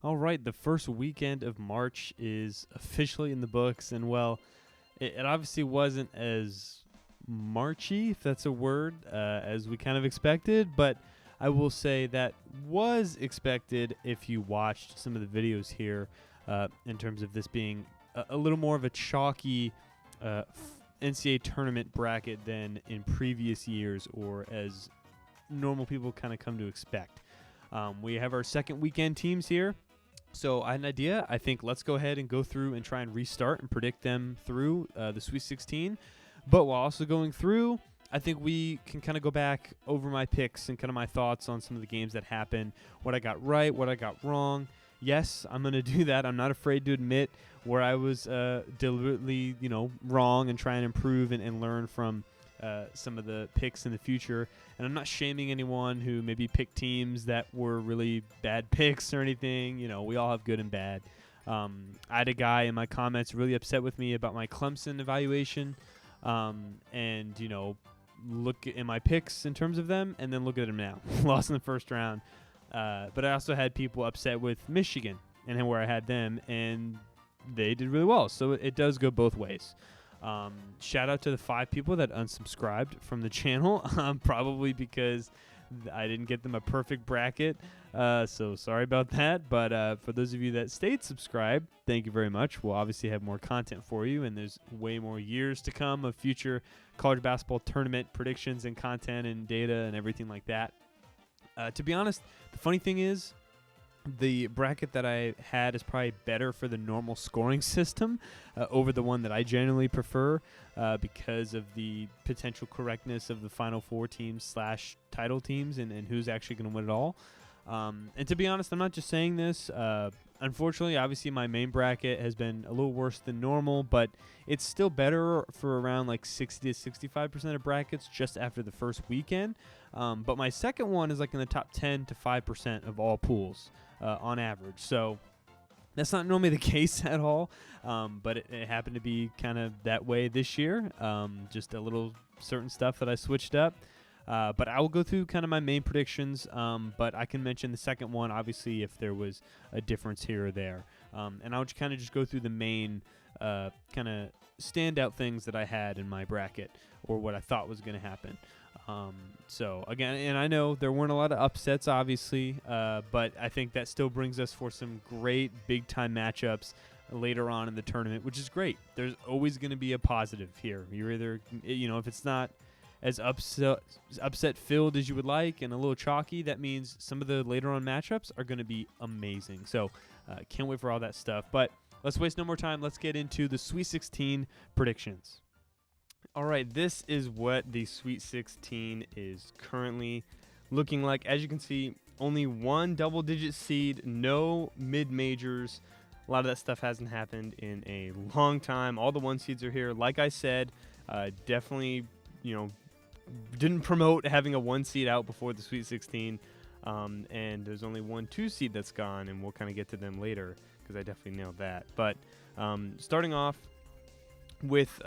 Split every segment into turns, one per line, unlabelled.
All right, the first weekend of March is officially in the books, and well, it obviously wasn't as Marchy, if that's a word, as we kind of expected, but I will say that was expected if you watched some of the videos here in terms of this being a little more of a chalky NCAA tournament bracket than in previous years or as normal people kind of come to expect. We have our second weekend teams here. So I had an idea. I think let's go ahead and go through and try and restart and predict them through the Sweet 16. But while also going through, I think we can kind of go back over my picks and kind of my thoughts on some of the games that happened, what I got right, what I got wrong. Yes, I'm going to do that. I'm not afraid to admit where I was deliberately, wrong and try and improve and learn from some of the picks in the future. And I'm not shaming anyone who maybe picked teams that were really bad picks or anything. We all have good and bad. I had a guy in my comments really upset with me about my Clemson evaluation. And look at my picks in terms of them and then look at them now. Lost in the first round. But I also had people upset with Michigan and where I had them, and they did really well. So it does go both ways. Shout out to the 5 people that unsubscribed from the channel, probably because I didn't get them a perfect bracket. So sorry about that. But for those of you that stayed subscribed, thank you very much. We'll obviously have more content for you, and there's way more years to come of future college basketball tournament predictions and content and data and everything like that. To be honest, the funny thing is, the bracket that I had is probably better for the normal scoring system over the one that I generally prefer because of the potential correctness of the Final Four teams / title teams and who's actually going to win it all. And to be honest, I'm not just saying this. Unfortunately, obviously, my main bracket has been a little worse than normal, but it's still better for around like 60 to 65% of brackets just after the first weekend. But my second one is like in the top 10 to 5% of all pools on average. So that's not normally the case at all, but it happened to be kind of that way this year. Just a little certain stuff that I switched up. But I will go through kind of my main predictions, but I can mention the second one, obviously, if there was a difference here or there. And I'll kind of just go through the main kind of standout things that I had in my bracket or what I thought was going to happen. So, again, and I know there weren't a lot of upsets, obviously, but I think that still brings us for some great big-time matchups later on in the tournament, which is great. There's always going to be a positive here. You're either, if it's not as upset filled as you would like and a little chalky, that means some of the later on matchups are going to be amazing. So can't wait for all that stuff. But let's waste no more time. Let's get into the Sweet 16 predictions. All right, this is what the Sweet 16 is currently looking like. As you can see, only one double-digit seed, no mid-majors. A lot of that stuff hasn't happened in a long time. All the one seeds are here. Like I said, definitely, didn't promote having a 1 seed out before the Sweet 16, and there's only 1 2 seed that's gone, and we'll kind of get to them later because I definitely nailed that. But starting off with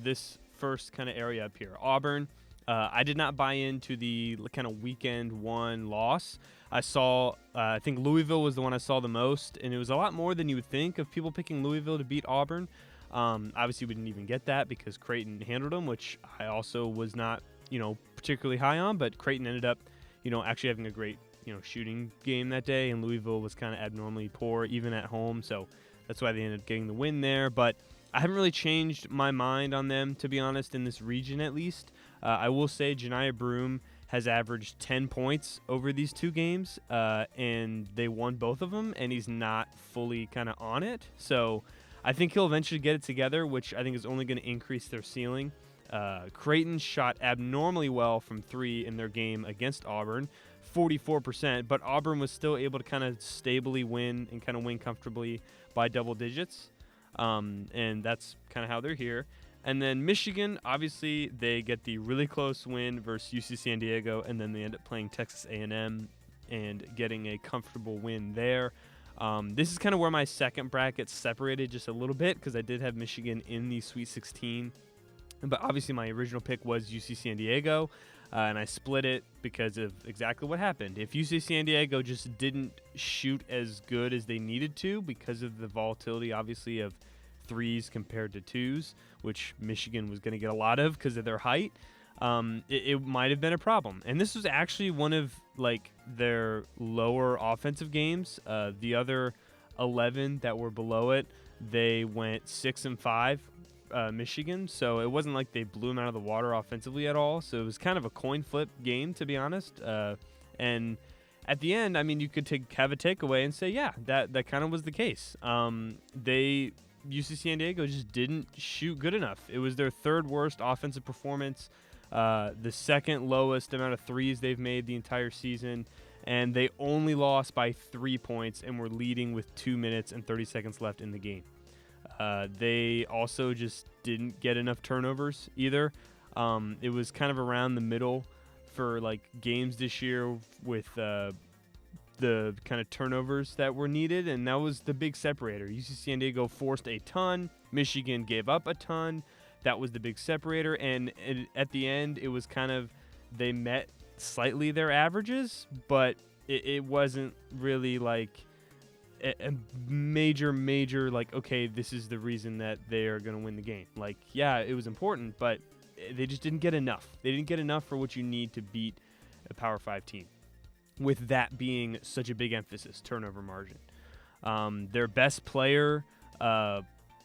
this first kind of area up here, Auburn. I did not buy into the kind of weekend 1 loss. I saw, I think Louisville was the one I saw the most, and it was a lot more than you would think of people picking Louisville to beat Auburn. Obviously, we didn't even get that because Creighton handled them, which I also was not, particularly high on. But Creighton ended up, actually having a great, shooting game that day, and Louisville was kind of abnormally poor even at home. So that's why they ended up getting the win there. But I haven't really changed my mind on them, to be honest, in this region at least. I will say Janiah Broome has averaged 10 points over these 2 games, and they won both of them, and he's not fully kind of on it. So I think he'll eventually get it together, which I think is only going to increase their ceiling. Creighton shot abnormally well from 3 in their game against Auburn, 44%, but Auburn was still able to kind of stably win and kind of win comfortably by double digits. And that's kind of how they're here. And then Michigan, obviously, they get the really close win versus UC San Diego, and then they end up playing Texas A&M and getting a comfortable win there. This is kind of where my second bracket separated just a little bit because I did have Michigan in the Sweet 16. But obviously my original pick was UC San Diego. and I split it because of exactly what happened. If UC San Diego just didn't shoot as good as they needed to because of the volatility, obviously, of threes compared to twos, which Michigan was going to get a lot of because of their height, it might have been a problem. And this was actually one of like their lower offensive games. The other 11 that were below it, they went 6-5, Michigan. So it wasn't like they blew them out of the water offensively at all. So it was kind of a coin flip game, to be honest. And at the end, I mean, you could have a takeaway and say, yeah, that kind of was the case. UC San Diego just didn't shoot good enough. It was their third worst offensive performance, the second lowest amount of threes they've made the entire season, and they only lost by 3 points and were leading with 2 minutes and 30 seconds left in the game. They also just didn't get enough turnovers either. It was kind of around the middle for like games this year with the kind of turnovers that were needed, and that was the big separator. UC San Diego forced a ton. Michigan gave up a ton. That was the big separator, and at the end, it was kind of they met slightly their averages, but it wasn't really like a major like, okay, this is the reason that they are going to win the game. Like, yeah, it was important, but they just didn't get enough. They didn't get enough for what you need to beat a Power 5 team, with that being such a big emphasis, turnover margin. Their best player,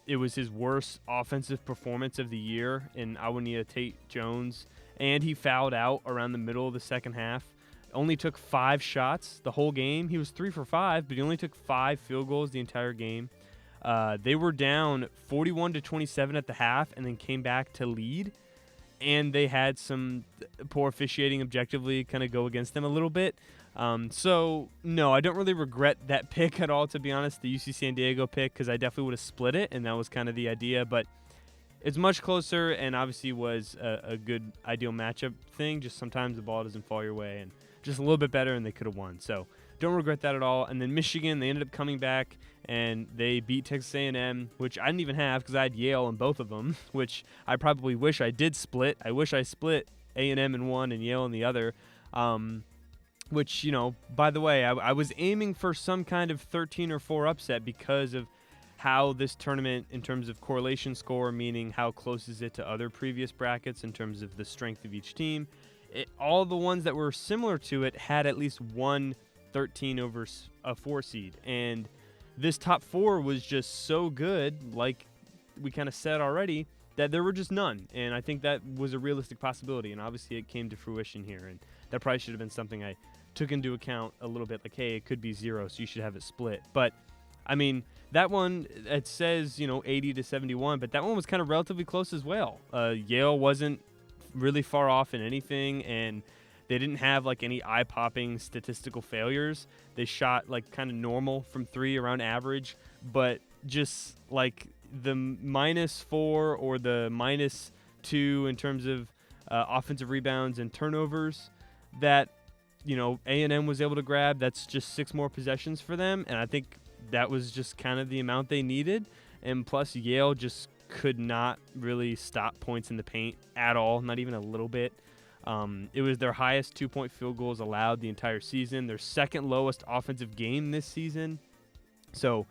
it was his worst offensive performance of the year in Awania Tate-Jones, and he fouled out around the middle of the second half. Only took 5 shots the whole game. He was 3 for 5, but he only took 5 field goals the entire game. They were down 41-27 at the half and then came back to lead, and they had some poor officiating objectively kind of go against them a little bit. So, no, I don't really regret that pick at all, to be honest, the UC San Diego pick, because I definitely would have split it, and that was kind of the idea. But it's much closer and obviously was a good ideal matchup thing. Just sometimes the ball doesn't fall your way, and just a little bit better, and they could have won. So don't regret that at all. And then Michigan, they ended up coming back, and they beat Texas A&M, which I didn't even have because I had Yale in both of them, which I probably wish I did split. I wish I split A&M in one and Yale in the other. Which, you know, by the way, I was aiming for some kind of 13 or 4 upset because of how this tournament, in terms of correlation score, meaning how close is it to other previous brackets in terms of the strength of each team, all the ones that were similar to it had at least one 13 over a 4 seed. And this top 4 was just so good, like we kind of said already, that there were just none. And I think that was a realistic possibility. And obviously it came to fruition here. And that probably should have been something I took into account a little bit, like, hey, it could be 0, so you should have it split. But I mean, that one, it says, 80-71, but that one was kind of relatively close as well. Yale wasn't really far off in anything, and they didn't have like any eye-popping statistical failures. They shot like kind of normal from 3, around average, but just like the -4 or the -2 in terms of offensive rebounds and turnovers that A&M was able to grab, that's just 6 more possessions for them, and I think that was just kind of the amount they needed. And plus, Yale just could not really stop points in the paint at all, not even a little bit. It was their highest 2-point field goals allowed the entire season, their second lowest offensive game this season. So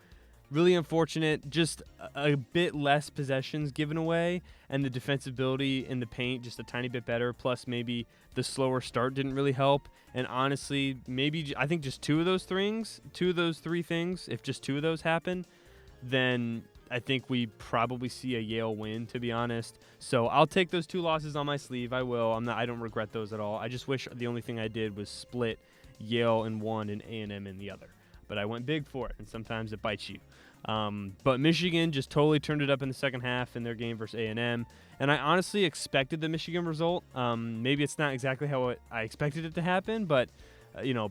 really unfortunate, just a bit less possessions given away, and the defensibility in the paint just a tiny bit better, plus maybe the slower start didn't really help. And honestly, maybe I think just two of those 3 things, if just 2 of those happen, then I think we probably see a Yale win, to be honest. So I'll take those 2 losses on my sleeve. I will. I don't regret those at all. I just wish the only thing I did was split Yale in one and A&M in the other. But I went big for it, and sometimes it bites you. But Michigan just totally turned it up in the second half in their game versus A&M. And I honestly expected the Michigan result. Maybe it's not exactly how I expected it to happen, but,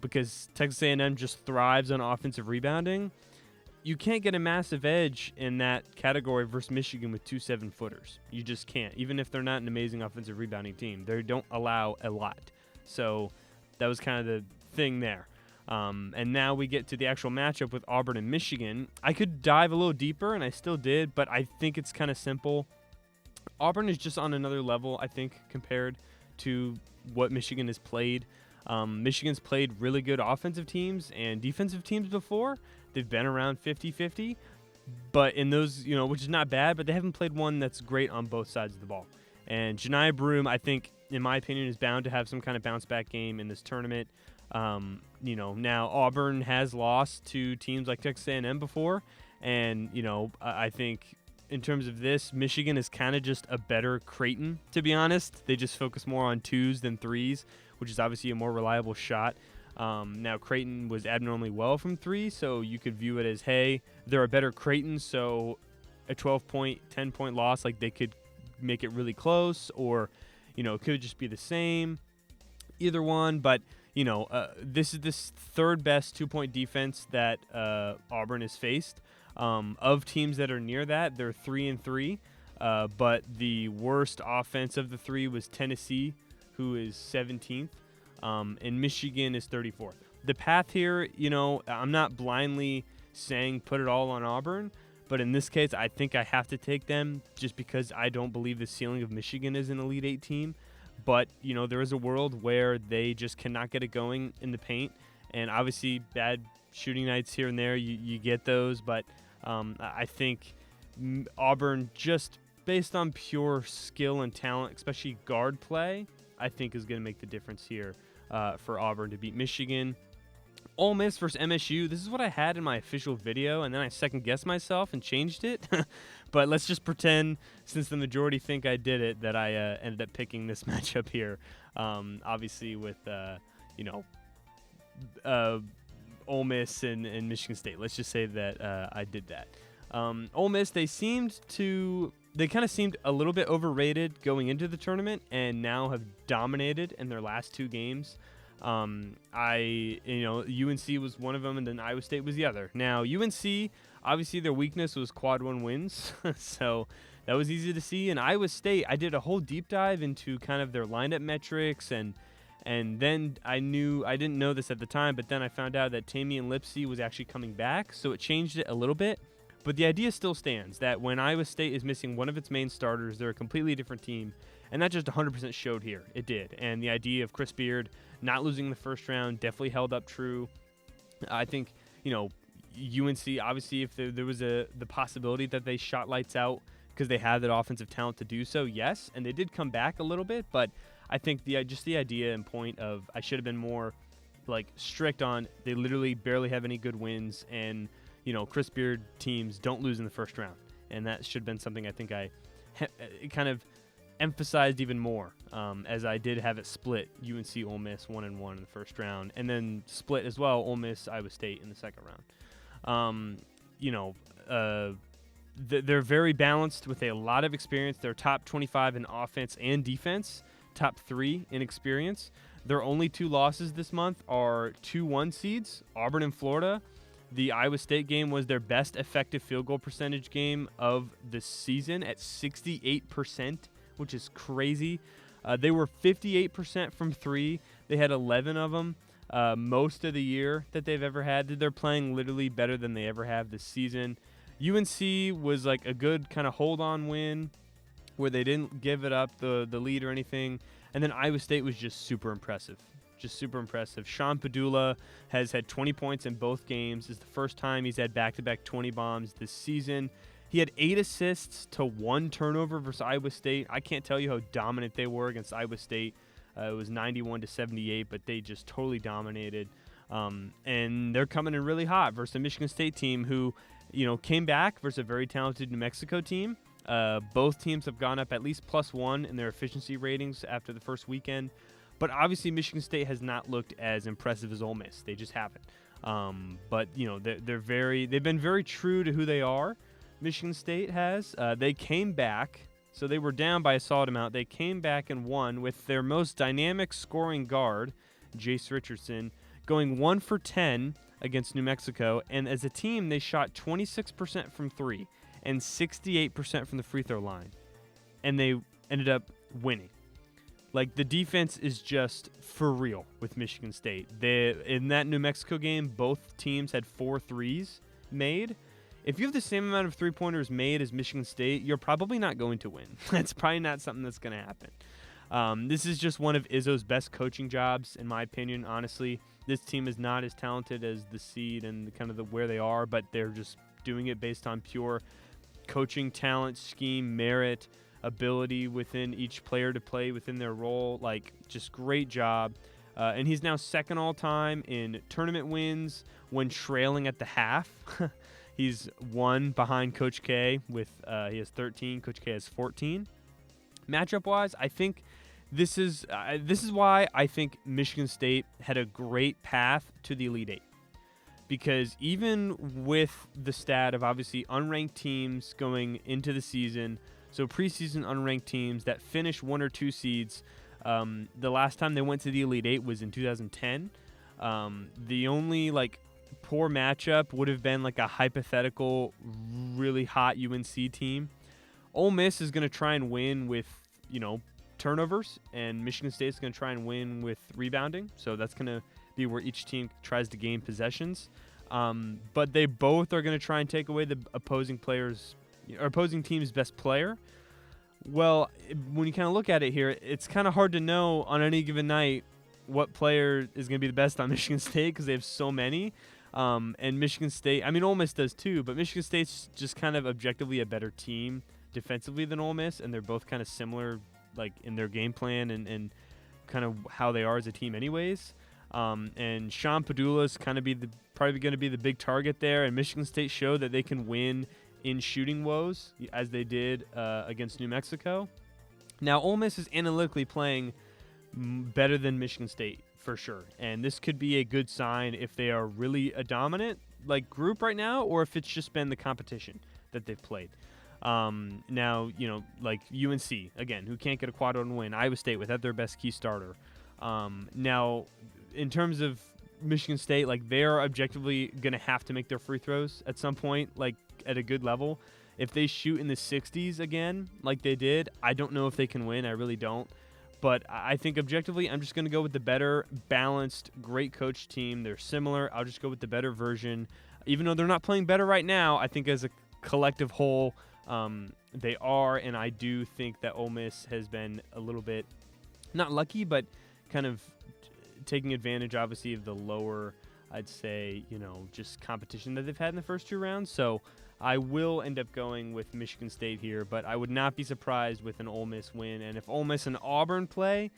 because Texas A&M just thrives on offensive rebounding, you can't get a massive edge in that category versus Michigan with 2 7-footers. You just can't, even if they're not an amazing offensive rebounding team. They don't allow a lot. So that was kind of the thing there. And now we get to the actual matchup with Auburn and Michigan. I could dive a little deeper, and I still did, but I think it's kind of simple. Auburn is just on another level, I think, compared to what Michigan has played. Michigan's played really good offensive teams and defensive teams before. They've been around 50-50, but in those, which is not bad, but they haven't played one that's great on both sides of the ball. And Janiyah Broome, I think, in my opinion, is bound to have some kind of bounce-back game in this tournament. Now Auburn has lost to teams like Texas A&M before, and, I think in terms of this, Michigan is kind of just a better Creighton, to be honest. They just focus more on 2s than 3s, which is obviously a more reliable shot. Now, Creighton was abnormally well from 3, so you could view it as, hey, they're a better Creighton, so a 12-point, 10-point loss, like they could make it really close, or, it could just be the same. Either one, but, this is this third best 2-point defense that Auburn has faced. Of teams that are near that, they're 3-3, but the worst offense of the 3 was Tennessee, who is 17th. And Michigan is 34th. The path here, I'm not blindly saying put it all on Auburn, but in this case, I think I have to take them just because I don't believe the ceiling of Michigan is an Elite 8 team. But, there is a world where they just cannot get it going in the paint. And obviously, bad shooting nights here and there, you get those. But I think Auburn, just based on pure skill and talent, especially guard play, I think is going to make the difference here. For Auburn to beat Michigan. Ole Miss versus MSU. This is what I had in my official video, and then I second-guessed myself and changed it. But let's just pretend, since the majority think I did it, that I ended up picking this matchup here. Obviously with, Ole Miss and Michigan State. Let's just say that I did that. Ole Miss, they kind of seemed a little bit overrated going into the tournament, and now have dominated in their last 2 games. UNC was one of them, and then Iowa State was the other. Now, UNC, obviously their weakness was quad 1 wins, so that was easy to see. And Iowa State, I did a whole deep dive into kind of their lineup metrics, and then I didn't know this at the time, but then I found out that Tamian Lipsey was actually coming back, so it changed it a little bit. But the idea still stands that when Iowa State is missing one of its main starters, they're a completely different team. And that just 100% showed here. It did. And the idea of Chris Beard not losing in the first round definitely held up true. I think, UNC, obviously, if there was the possibility that they shot lights out because they had that offensive talent to do so, yes. And they did come back a little bit. But I think the idea and point of I should have been more strict on they literally barely have any good wins, and Chris Beard teams don't lose in the first round. And that should have been something I think I kind of emphasized even more, as I did have it split UNC Ole Miss 1-1 in the first round, and then split as well Ole Miss Iowa State in the second round. They're very balanced with a lot of experience. They're top 25 in offense and defense, top 3 in experience. Their only 2 losses this month are 2 1 seeds, Auburn and Florida. The Iowa State game was their best effective field goal percentage game of the season at 68%, which is crazy. They were 58% from 3. They had 11 of them most of the year that they've ever had. They're playing literally better than they ever have this season. UNC was a good kind of hold-on win where they didn't give it up, the lead or anything. And then Iowa State was just super impressive. Sean Padula has had 20 points in both games. It's the first time he's had back-to-back 20 bombs this season. He had 8 assists to 1 turnover versus Iowa State. I can't tell you how dominant they were against Iowa State. It was 91-78, but they just totally dominated. And they're coming in really hot versus the Michigan State team who, came back versus a very talented New Mexico team. Both teams have gone up at least +1 in their efficiency ratings after the first weekend. But obviously, Michigan State has not looked as impressive as Ole Miss. They just haven't. But they've been very true to who they are. Michigan State has. They came back, so they were down by a solid amount. They came back and won with their most dynamic scoring guard, Jace Richardson, going 1 for 10 against New Mexico. And as a team, they shot 26% from 3 and 68% from the free throw line, and they ended up winning. The defense is just for real with Michigan State. In that New Mexico game, both teams had 4 threes made. If you have the same amount of three-pointers made as Michigan State, you're probably not going to win. That's probably not something that's going to happen. This is just one of Izzo's best coaching jobs, in my opinion, honestly. This team is not as talented as the seed and kind of where they are, but they're just doing it based on pure coaching talent, scheme, merit, ability within each player to play within their role. Like, just great job. And he's now second all-time in tournament wins when trailing at the half. He's one behind Coach K with he has 13. Coach K has 14. Matchup-wise, I think this is why I think Michigan State had a great path to the Elite Eight. Because even with the stat of obviously unranked teams going into the season, so preseason unranked teams that finish 1 or 2 seeds, the last time they went to the Elite Eight was in 2010. The only poor matchup would have been a hypothetical really hot UNC team. Ole Miss is going to try and win with turnovers, and Michigan State's going to try and win with rebounding. So that's going to be where each team tries to gain possessions. But they both are going to try and take away the opposing team's best player. Well, when you kind of look at it here, it's kind of hard to know on any given night what player is going to be the best on Michigan State because they have so many. And Michigan State, Ole Miss does too, but Michigan State's just kind of objectively a better team defensively than Ole Miss, and they're both kind of similar in their game plan and kind of how they are as a team anyways. And Sean Padula's kind of probably going to be the big target there, and Michigan State showed that they can win in shooting woes as they did against New Mexico. Now, Ole Miss is analytically playing better than Michigan State for sure, and this could be a good sign if they are really a dominant group right now, or if it's just been the competition that they've played. Now, UNC, again, who can't get a quad one win. Iowa State without their best key starter. Now, in terms of Michigan State, they are objectively going to have to make their free throws at some point, at a good level. If they shoot in the 60s again, like they did, I don't know if they can win. I really don't. But I think objectively, I'm just going to go with the better, balanced, great coach team. They're similar. I'll just go with the better version. Even though they're not playing better right now, I think as a collective whole, they are, and I do think that Ole Miss has been a little bit, not lucky, but kind of taking advantage, obviously, of the lower, I'd say, just competition that they've had in the first 2 rounds. So I will end up going with Michigan State here, but I would not be surprised with an Ole Miss win. And if Ole Miss and Auburn play,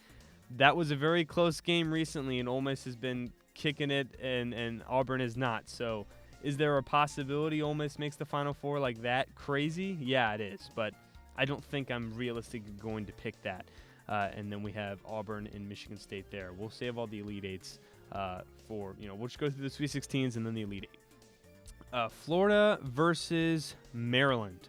that was a very close game recently, and Ole Miss has been kicking it, and Auburn is not. So is there a possibility Ole Miss makes the Final Four like that crazy? Yeah, it is, but I don't think I'm realistically going to pick that. And then we have Auburn and Michigan State there. We'll save all the Elite Eights for, we'll just go through the Sweet 16s and then the Elite Eight. Florida versus Maryland.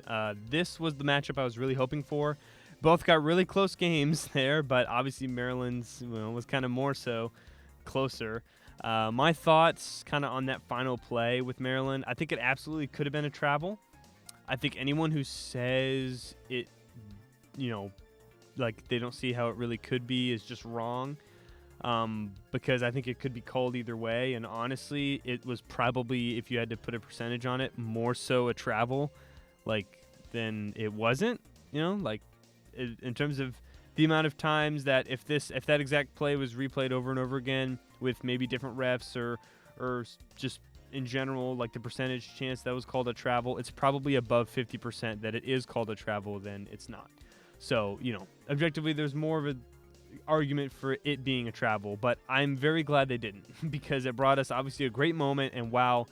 This was the matchup I was really hoping for. Both got really close games there, but obviously Maryland's was kind of more so closer. My thoughts kind of on that final play with Maryland, I think it absolutely could have been a travel. I think anyone who says it, they don't see how it really could be is just wrong, because I think it could be called either way. And honestly, it was probably, if you had to put a percentage on it, more so a travel than it wasn't, in terms of the amount of times that if that exact play was replayed over and over again with maybe different refs or just in general, the percentage chance that was called a travel, it's probably above 50% that it is called a travel than it's not. So, objectively, there's more of an argument for it being a travel, but I'm very glad they didn't because it brought us, obviously, a great moment, and while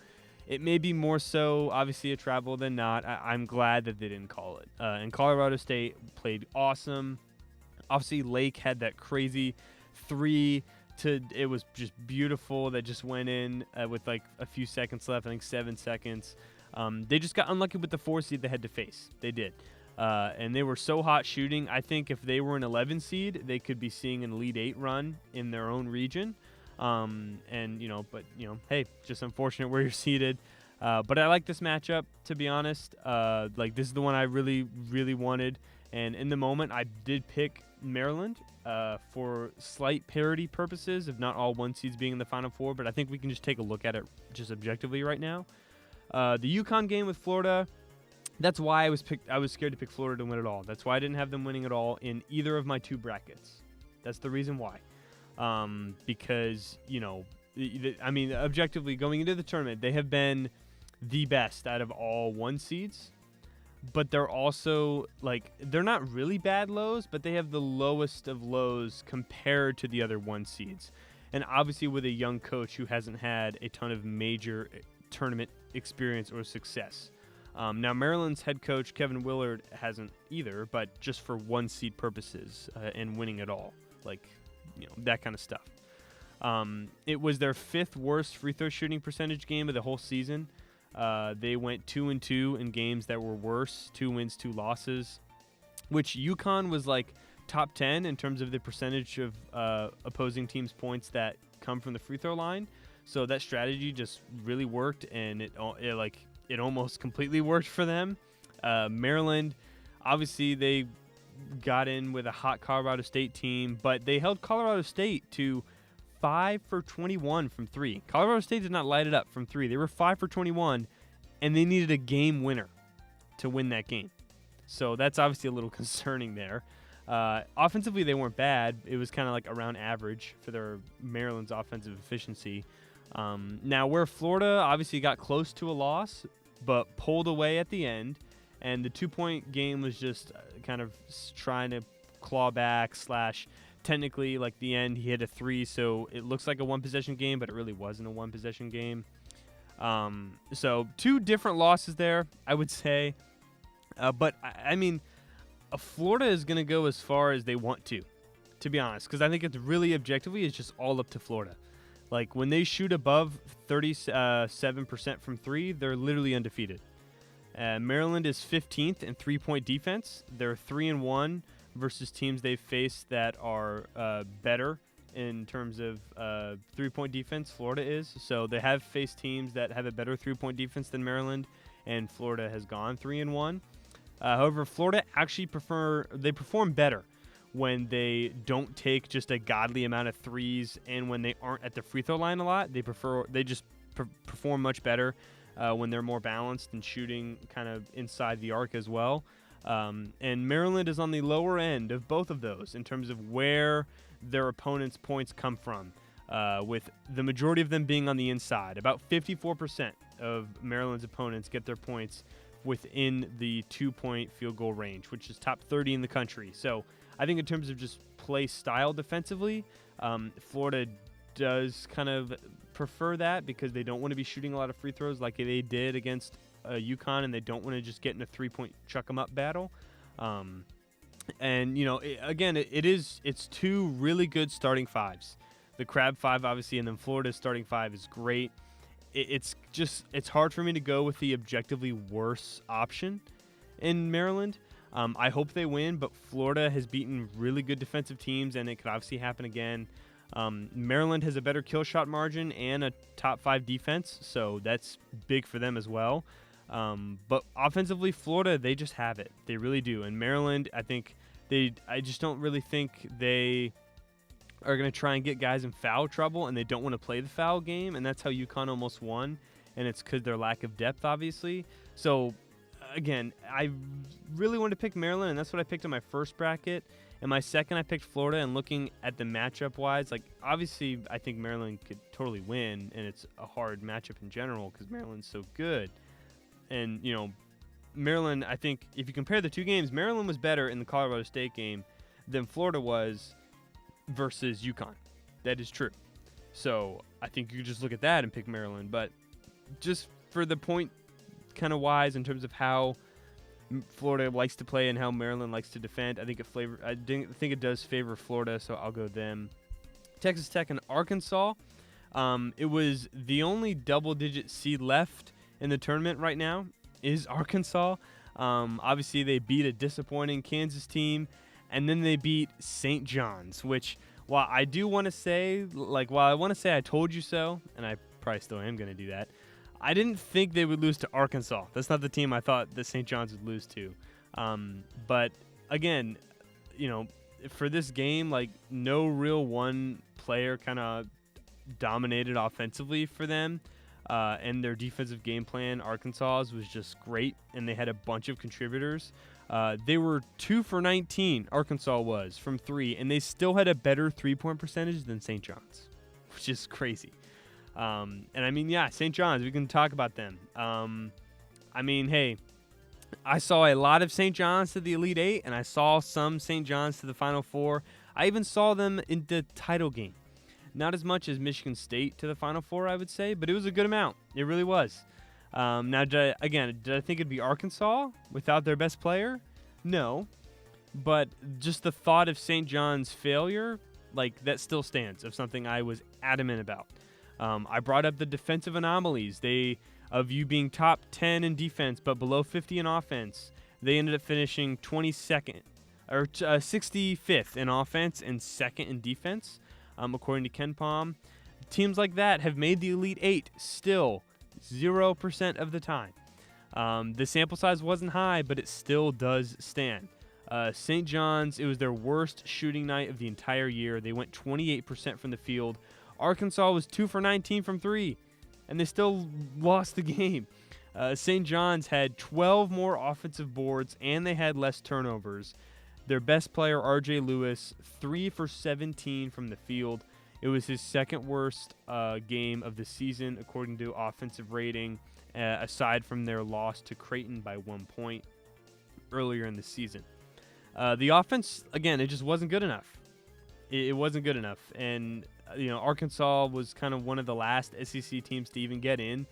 it may be more so, obviously, a travel than not, I'm glad that they didn't call it. And Colorado State played awesome. Obviously, Lake had that crazy 3 it was just beautiful that just went in with a few seconds left, I think 7 seconds. They just got unlucky with the 4 seed they had to face. They did. And they were so hot shooting. I think if they were an 11 seed, they could be seeing an Elite 8 run in their own region. Hey, just unfortunate where you're seated. But I like this matchup, to be honest. This is the one I really, really wanted. And in the moment, I did pick Maryland for slight parity purposes, if not all 1 seeds being in the Final Four. But I think we can just take a look at it just objectively right now. The UConn game with Florida, That's why I was scared to pick Florida to win it all. That's why I didn't have them winning it all in either of my 2 brackets. That's the reason why. Because, I mean, objectively, going into the tournament, they have been the best out of all 1 seeds. But they're also, they're not really bad lows, but they have the lowest of lows compared to the other 1 seeds. And obviously with a young coach who hasn't had a ton of major tournament experience or success. Now, Maryland's head coach, Kevin Willard, hasn't either, but just for 1 seed purposes and winning it all. That kind of stuff. It was their 5th worst free throw shooting percentage game of the whole season. They went 2-2 in games that were worse, 2 wins, 2 losses, which UConn was top 10 in terms of the percentage of opposing teams' points that come from the free throw line. So that strategy just really worked, and it almost completely worked for them. Maryland, obviously they got in with a hot Colorado State team, but they held Colorado State to 5 for 21 from 3. Colorado State did not light it up from 3. They were 5 for 21, and they needed a game winner to win that game. So that's obviously a little concerning there. Offensively, they weren't bad. It was kind of around average for their Maryland's offensive efficiency. Now, where Florida obviously got close to a loss, but pulled away at the end, and the 2-point game was just kind of trying to claw back / technically, the end, he hit a 3, so it looks like a 1-possession game, but it really wasn't a 1-possession game. So 2 different losses there, I would say. But, I mean, Florida is going to go as far as they want to be honest, because I think it's really objectively, it's just all up to Florida. When they shoot above 37% from 3, they're literally undefeated. Maryland is 15th in 3-point defense. They're 3-1 versus teams they've faced that are better in terms of 3-point defense. Florida is. So they have faced teams that have a better 3-point defense than Maryland, and Florida has gone 3-1. However, Florida actually perform better when they don't take just a godly amount of threes, and when they aren't at the free throw line a lot. They just perform much better when they're more balanced and shooting kind of inside the arc as well. And Maryland is on the lower end of both of those in terms of where their opponents' points come from, with the majority of them being on the inside. About 54% of Maryland's opponents get their points within the 2-point field goal range, which is top 30 in the country. So I think in terms of just play style defensively, Florida does kind of prefer that because they don't want to be shooting a lot of free throws like they did against UConn, and they don't want to just get in a 3-point chuck 'em up battle. And it's 2 really good starting 5s. The Crab 5, obviously, and then Florida's starting 5 is great. It's hard for me to go with the objectively worse option in Maryland. I hope they win, but Florida has beaten really good defensive teams, and it could obviously happen again. Maryland has a better kill shot margin and a top 5 defense, so that's big for them as well. But offensively, Florida, they just have it. They really do. And Maryland, I just don't really think they are going to try and get guys in foul trouble, and they don't want to play the foul game, and that's how UConn almost won, and it's because their lack of depth, obviously. So, again, I really wanted to pick Maryland, and that's what I picked in my first bracket. In my second, I picked Florida, and looking at the matchup-wise, obviously, I think Maryland could totally win, and it's a hard matchup in general because Maryland's so good. And, Maryland, I think if you compare the 2 games, Maryland was better in the Colorado State game than Florida was versus UConn. That is true. So I think you could just look at that and pick Maryland. But just for the point kind of wise in terms of how Florida likes to play and how Maryland likes to defend, I think it does favor Florida, so I'll go them. Texas Tech and Arkansas. It was the only double-digit seed left in the tournament right now is Arkansas. Obviously, they beat a disappointing Kansas team, and then they beat St. John's, which, while I want to say I told you so, and I probably still am going to do that, I didn't think they would lose to Arkansas. That's not the team I thought that St. John's would lose to. But, again, for this game, no real one player kind of dominated offensively for them. and their defensive game plan, Arkansas's, was just great, and they had a bunch of contributors. They were 2 for 19, Arkansas was, from 3, and they still had a better three-point percentage than St. John's, which is crazy. And I mean, yeah, St. John's, we can talk about them. I mean, hey, I saw a lot of St. John's to the Elite Eight, and I saw some St. John's to the Final Four. I even saw them in the title game. Not as much as Michigan State to the Final Four, I would say, but it was a good amount. It really was. Now, did I think it'd be Arkansas without their best player? No. But just the thought of St. John's failure, like, that still stands of something I was adamant about. I brought up the defensive anomalies. Of you being top 10 in defense but below 50 in offense. They ended up finishing 22nd or 65th in offense and 2nd in defense, according to Ken Pom. Teams like that have made the Elite Eight still 0% of the time. The sample size wasn't high, but it still does stand. St. John's, it was their worst shooting night of the entire year. They went 28% from the field. Arkansas was 2 for 19 from 3. And they still lost the game. St. John's had 12 more offensive boards, and they had less turnovers. Their best player, R.J. Lewis, 3 for 17 from the field. It was his second worst game of the season, according to offensive rating, aside from their loss to Creighton by 1 point earlier in the season. The offense, again, it just wasn't good enough. It wasn't good enough. And Arkansas was kind of one of the last SEC teams to even get in.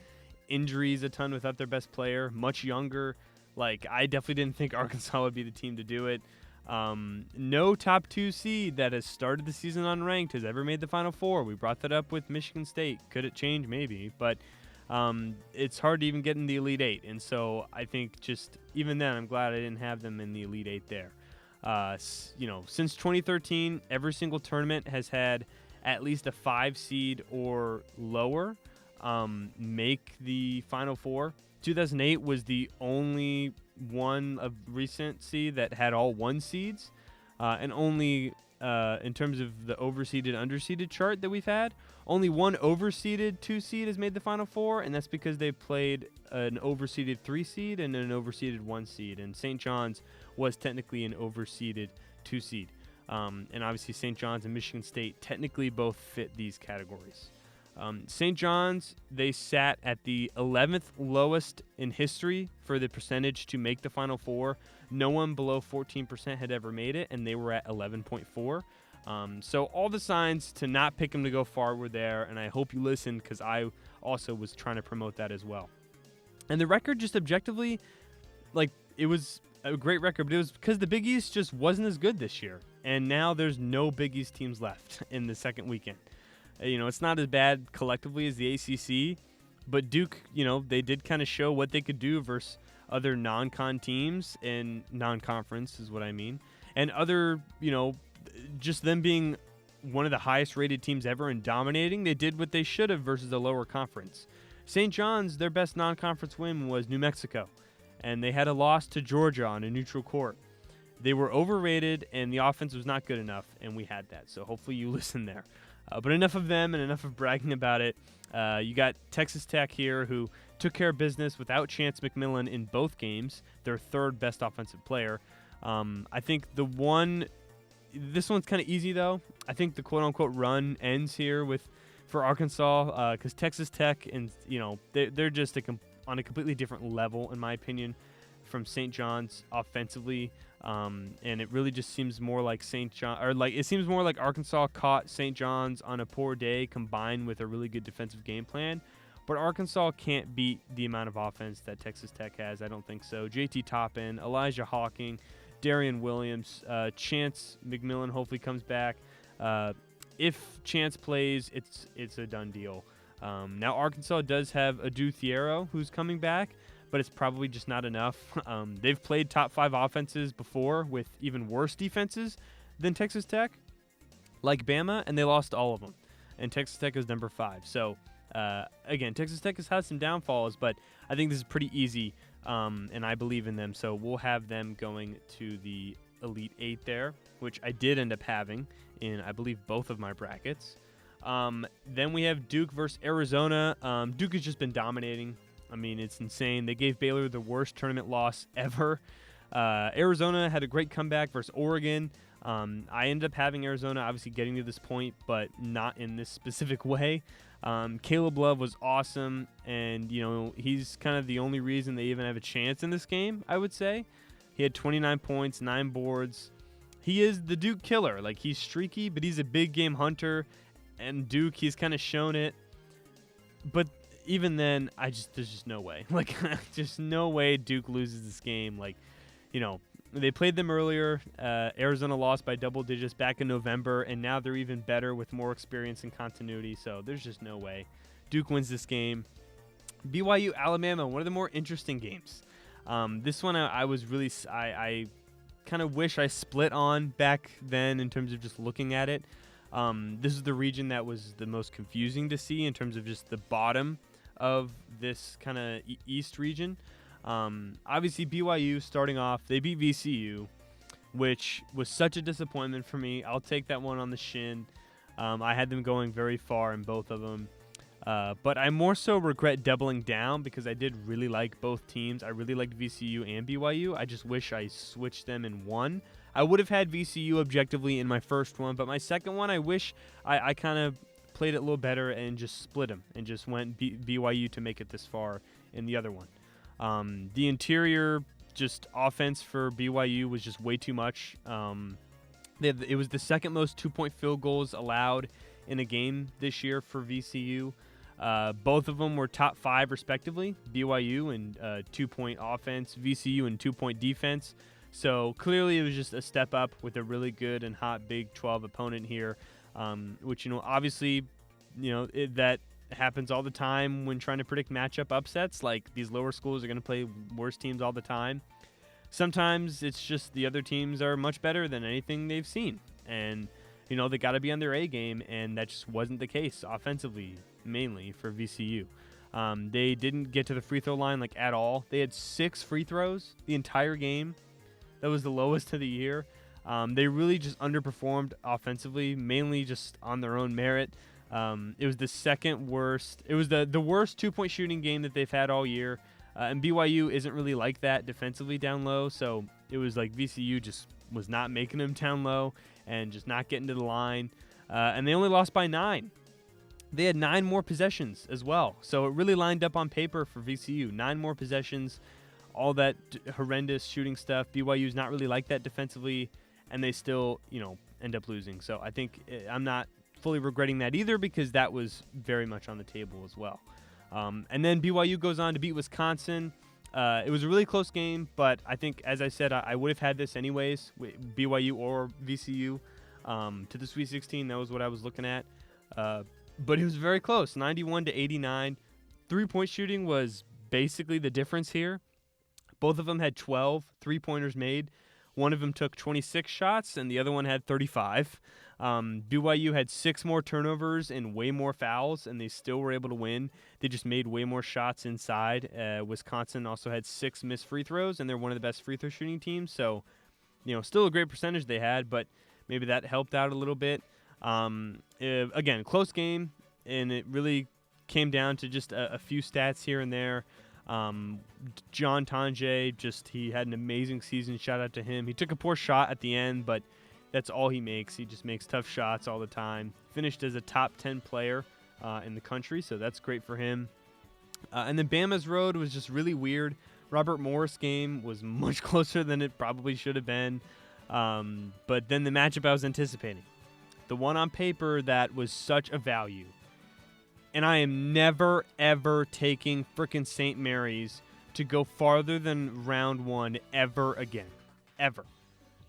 Injuries a ton without their best player, much younger. Like, I definitely didn't think Arkansas would be the team to do it. No top 2 seed that has started the season unranked has ever made the Final Four. We brought that up with Michigan State. Could it change? Maybe. But it's hard to even get in the Elite Eight. And so I think just even then, I'm glad I didn't have them in the Elite Eight there. Since 2013, every single tournament has had at least a 5 seed or lower make the Final Four. 2008 was the only one of recent seed that had all 1 seeds, and only in terms of the overseeded underseeded chart that we've had, only one overseeded 2 seed has made the Final Four, and that's because they played an overseeded 3 seed and an overseeded 1 seed, and St. John's was technically an overseeded 2 seed. And obviously St. John's and Michigan State technically both fit these categories. St. John's, they sat at the 11th lowest in history for the percentage to make the Final Four. No one below 14% had ever made it, and they were at 11.4. So all the signs to not pick them to go far were there, and I hope you listened because I also was trying to promote that as well. And the record just objectively, it was a great record, but it was because the Big East just wasn't as good this year. And now there's no Big East teams left in the second weekend. It's not as bad collectively as the ACC, but Duke, they did kind of show what they could do versus other non-con teams and non-conference is what I mean. And other, just them being one of the highest rated teams ever and dominating, they did what they should have versus a lower conference. St. John's, their best non-conference win was New Mexico, and they had a loss to Georgia on a neutral court. They were overrated, and the offense was not good enough, and we had that. So hopefully you listen there. But enough of them and enough of bragging about it. You got Texas Tech here, who took care of business without Chance McMillan in both games, their third best offensive player. I think this one's kind of easy, though. I think the quote-unquote run ends here for Arkansas because Texas Tech, and they're just on a completely different level, in my opinion, from St. John's offensively. And it really just seems more like it seems more like Arkansas caught St. John's on a poor day combined with a really good defensive game plan. But Arkansas can't beat the amount of offense that Texas Tech has. I don't think so. JT Toppin, Elijah Hawking, Darian Williams, Chance McMillan hopefully comes back. If Chance plays, it's a done deal. Now Arkansas does have Adu Thiero, who's coming back, but it's probably just not enough. They've played top 5 offenses before with even worse defenses than Texas Tech, like Bama, and they lost all of them. And Texas Tech is number 5. So, again, Texas Tech has had some downfalls, but I think this is pretty easy, and I believe in them. So we'll have them going to the Elite Eight there, which I did end up having in, I believe, both of my brackets. Then we have Duke versus Arizona. Duke has just been dominating. I mean, it's insane. They gave Baylor the worst tournament loss ever. Arizona had a great comeback versus Oregon. I ended up having Arizona obviously getting to this point, but not in this specific way. Caleb Love was awesome, and he's kind of the only reason they even have a chance in this game, I would say. He had 29 points, 9 boards. He is the Duke killer. Like, he's streaky, but he's a big game hunter, and Duke, he's kind of shown it. But even then, there's just no way. Like, just no way Duke loses this game. Like, they played them earlier. Arizona lost by double digits back in November, and now they're even better with more experience and continuity. So there's just no way Duke wins this game. BYU, Alabama, one of the more interesting games. This one I kind of wish I split on back then in terms of just looking at it. This is the region that was the most confusing to see in terms of just the bottom of this kind of East region. Obviously, BYU starting off, they beat VCU, which was such a disappointment for me. I'll take that one on the shin. I had them going very far in both of them. But I more so regret doubling down because I did really like both teams. I really liked VCU and BYU. I just wish I switched them in one. I would have had VCU objectively in my first one, but my second one, I wish I kind of played it a little better and just split them and just went BYU to make it this far in the other one. The interior just offense for BYU was just way too much. It was the second most 2-point field goals allowed in a game this year for VCU. Both of them were top 5 respectively. BYU in 2-point offense, VCU in 2-point defense. So clearly it was just a step up with a really good and hot Big 12 opponent here, which, obviously, that happens all the time when trying to predict matchup upsets. Like, these lower schools are going to play worse teams all the time. Sometimes it's just the other teams are much better than anything they've seen. And, they got to be on their A game, and that just wasn't the case offensively, mainly for VCU. They didn't get to the free throw line, like, at all. They had 6 free throws the entire game. That was the lowest of the year. They really just underperformed offensively, mainly just on their own merit. It was the second worst. It was the worst 2-point shooting game that they've had all year. And BYU isn't really like that defensively down low. So it was like VCU just was not making them down low and just not getting to the line. And they only lost by 9. They had 9 more possessions as well. So it really lined up on paper for VCU. 9 more possessions, all that horrendous shooting stuff. BYU's not really like that defensively, and they still, end up losing. So I think I'm not fully regretting that either because that was very much on the table as well. And then BYU goes on to beat Wisconsin. It was a really close game, but I think, as I said, I would have had this anyways, BYU or VCU, to the Sweet 16. That was what I was looking at. But it was very close, 91-89. 3-point shooting was basically the difference here. Both of them had 12 3-pointers made. One of them took 26 shots, and the other one had 35. BYU had 6 more turnovers and way more fouls, and they still were able to win. They just made way more shots inside. Wisconsin also had 6 missed free throws, and they're one of the best free throw shooting teams. So, still a great percentage they had, but maybe that helped out a little bit. Again, close game, and it really came down to just a few stats here and there. John Tonje, he had an amazing season. Shout out to him. He took a poor shot at the end, but that's all he makes. He just makes tough shots all the time. Finished as a top 10 player in the country, so that's great for him. And then Bama's road was just really weird. Robert Morris game was much closer than it probably should have been. But then the matchup I was anticipating, the one on paper that was such a value. And I am never, ever taking frickin' St. Mary's to go farther than round 1 ever again. Ever.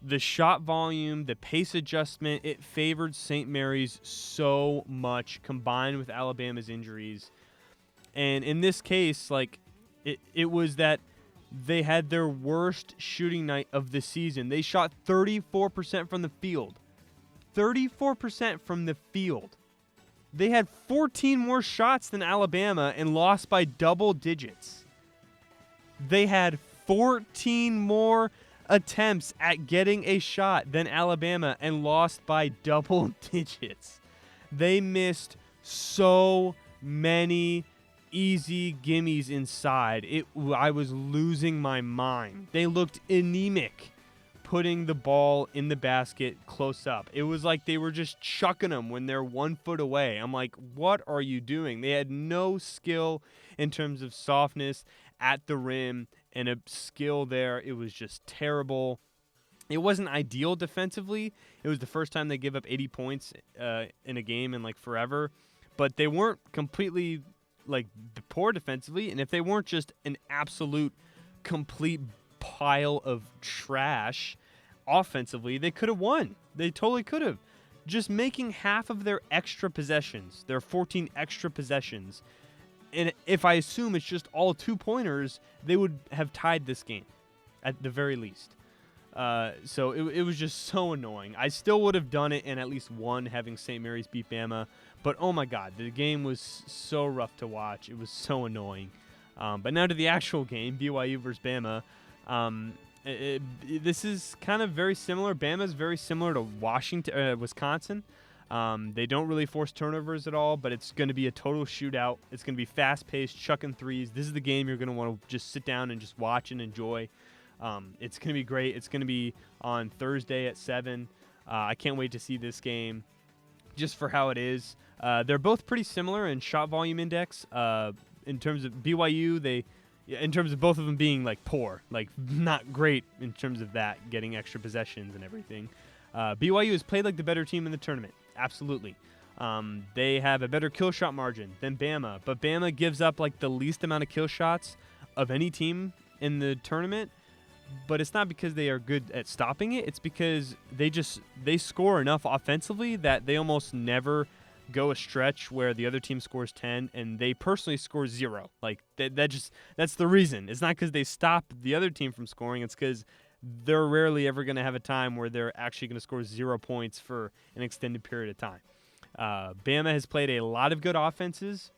The shot volume, the pace adjustment, it favored St. Mary's so much, combined with Alabama's injuries. And in this case, it was that they had their worst shooting night of the season. They shot 34% from the field. 34% from the field. They had 14 more shots than Alabama and lost by double digits. They had 14 more attempts at getting a shot than Alabama and lost by double digits. They missed so many easy gimmies inside. I was losing my mind. They looked anemic putting the ball in the basket close up. It was like they were just chucking them when they're 1 foot away. I'm like, what are you doing? They had no skill in terms of softness at the rim and a skill there. It was just terrible. It wasn't ideal defensively. It was the first time they give up 80 points in a game in like forever, but they weren't completely like poor defensively. And if they weren't just an absolute complete pile of trash offensively, they could have won. They totally could have. Just making half of their extra possessions, their 14 extra possessions, and if I assume it's just all 2-pointers, they would have tied this game at the very least. So it was just so annoying. I still would have done it and at least won having St. Mary's beat Bama, but oh my God, the game was so rough to watch. It was so annoying. But now to the actual game, BYU versus Bama. This is kind of very similar. Bama's very similar to Wisconsin. They don't really force turnovers at all, but it's going to be a total shootout. It's going to be fast-paced, chucking threes. This is the game you're going to want to just sit down and just watch and enjoy. It's going to be great. It's going to be on Thursday at 7. I can't wait to see this game just for how it is. They're both pretty similar in shot volume index. In terms of BYU, in terms of both of them being like poor, like not great in terms of that, getting extra possessions and everything. BYU has played like the better team in the tournament. Absolutely. They have a better kill shot margin than Bama, but Bama gives up like the least amount of kill shots of any team in the tournament. But it's not because they are good at stopping it. It's because they score enough offensively that they almost never go a stretch where the other team scores 10 and they personally score 0. Like that's the reason. It's not because they stop the other team from scoring. It's because they're rarely ever going to have a time where they're actually going to score 0 points for an extended period of time. Bama has played a lot of good offenses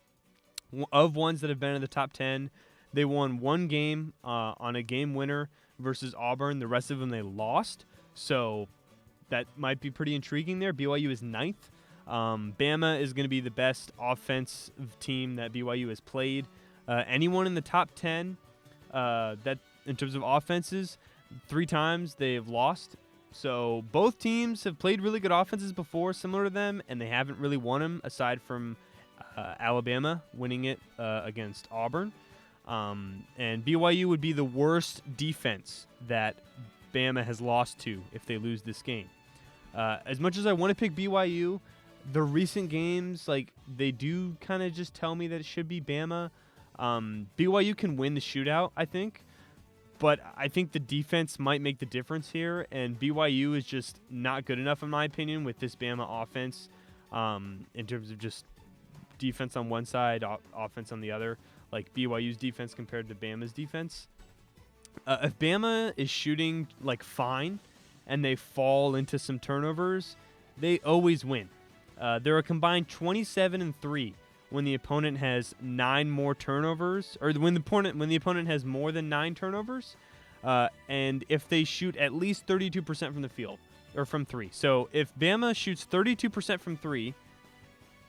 of ones that have been in the top 10. They won one game on a game winner versus Auburn. The rest of them they lost. So that might be pretty intriguing there. BYU is 9th. Bama is going to be the best offensive team that BYU has played. Anyone in the top 10 that in terms of offenses, 3 times they've lost. So both teams have played really good offenses before, similar to them, and they haven't really won them aside from Alabama winning it against Auburn. And BYU would be the worst defense that Bama has lost to if they lose this game. As much as I want to pick BYU, the recent games, like, they do kind of just tell me that it should be Bama. BYU can win the shootout, I think, but I think the defense might make the difference here, and BYU is just not good enough, in my opinion, with this Bama offense in terms of just defense on one side, offense on the other, like BYU's defense compared to Bama's defense. If Bama is shooting like fine and they fall into some turnovers, they always win. They're a combined 27-3 when the opponent has 9 more turnovers, or when the opponent has more than 9 turnovers, and if they shoot at least 32% from the field or from 3. So if Bama shoots 32% from 3,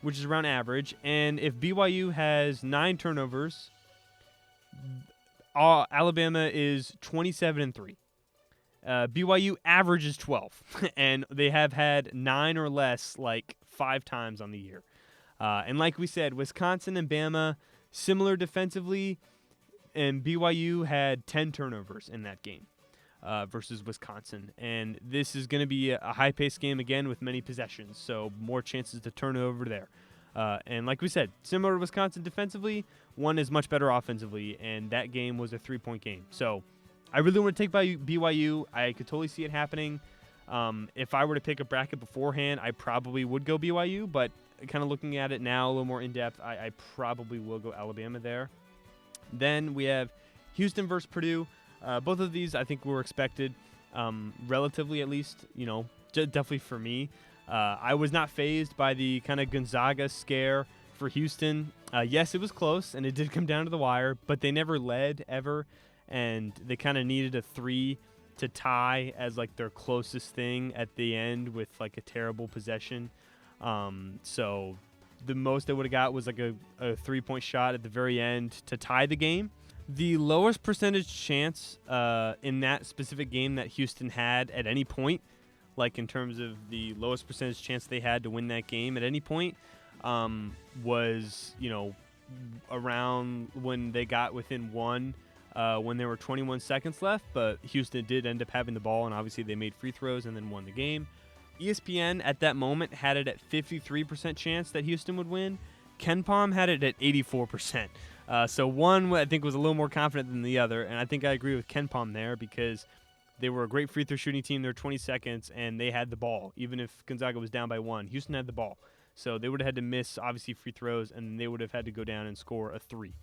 which is around average, and if BYU has 9 turnovers, Alabama is 27-3. BYU averages 12, and they have had 9 or less like 5 times on the year. And like we said, Wisconsin and Bama, similar defensively, and BYU had 10 turnovers in that game versus Wisconsin. And this is going to be a high-paced game again with many possessions, so more chances to turn over there. And like we said, similar to Wisconsin defensively, one is much better offensively, and that game was a 3-point game. So I really want to take BYU. I could totally see it happening. If I were to pick a bracket beforehand, I probably would go BYU, but kind of looking at it now a little more in-depth, I probably will go Alabama there. Then we have Houston versus Purdue. Both of these I think were expected, relatively at least, definitely for me. I was not fazed by the kind of Gonzaga scare for Houston. Yes, it was close, and it did come down to the wire, but they never led ever, and they kind of needed a 3 to tie as like their closest thing at the end with like a terrible possession. So the most they would have got was like a 3-point shot at the very end to tie the game. The lowest percentage chance in that specific game that Houston had at any point, like in terms of the lowest percentage chance they had to win that game at any point, was, around when they got within one, when there were 21 seconds left. But Houston did end up having the ball, and obviously they made free throws and then won the game. ESPN at that moment had it at 53% chance that Houston would win. KenPom had it at 84%. So one, I think, was a little more confident than the other, and I think I agree with KenPom there because they were a great free throw shooting team. They were 20 seconds, and they had the ball. Even if Gonzaga was down by one, Houston had the ball. So they would have had to miss, obviously, free throws, and they would have had to go down and score a three.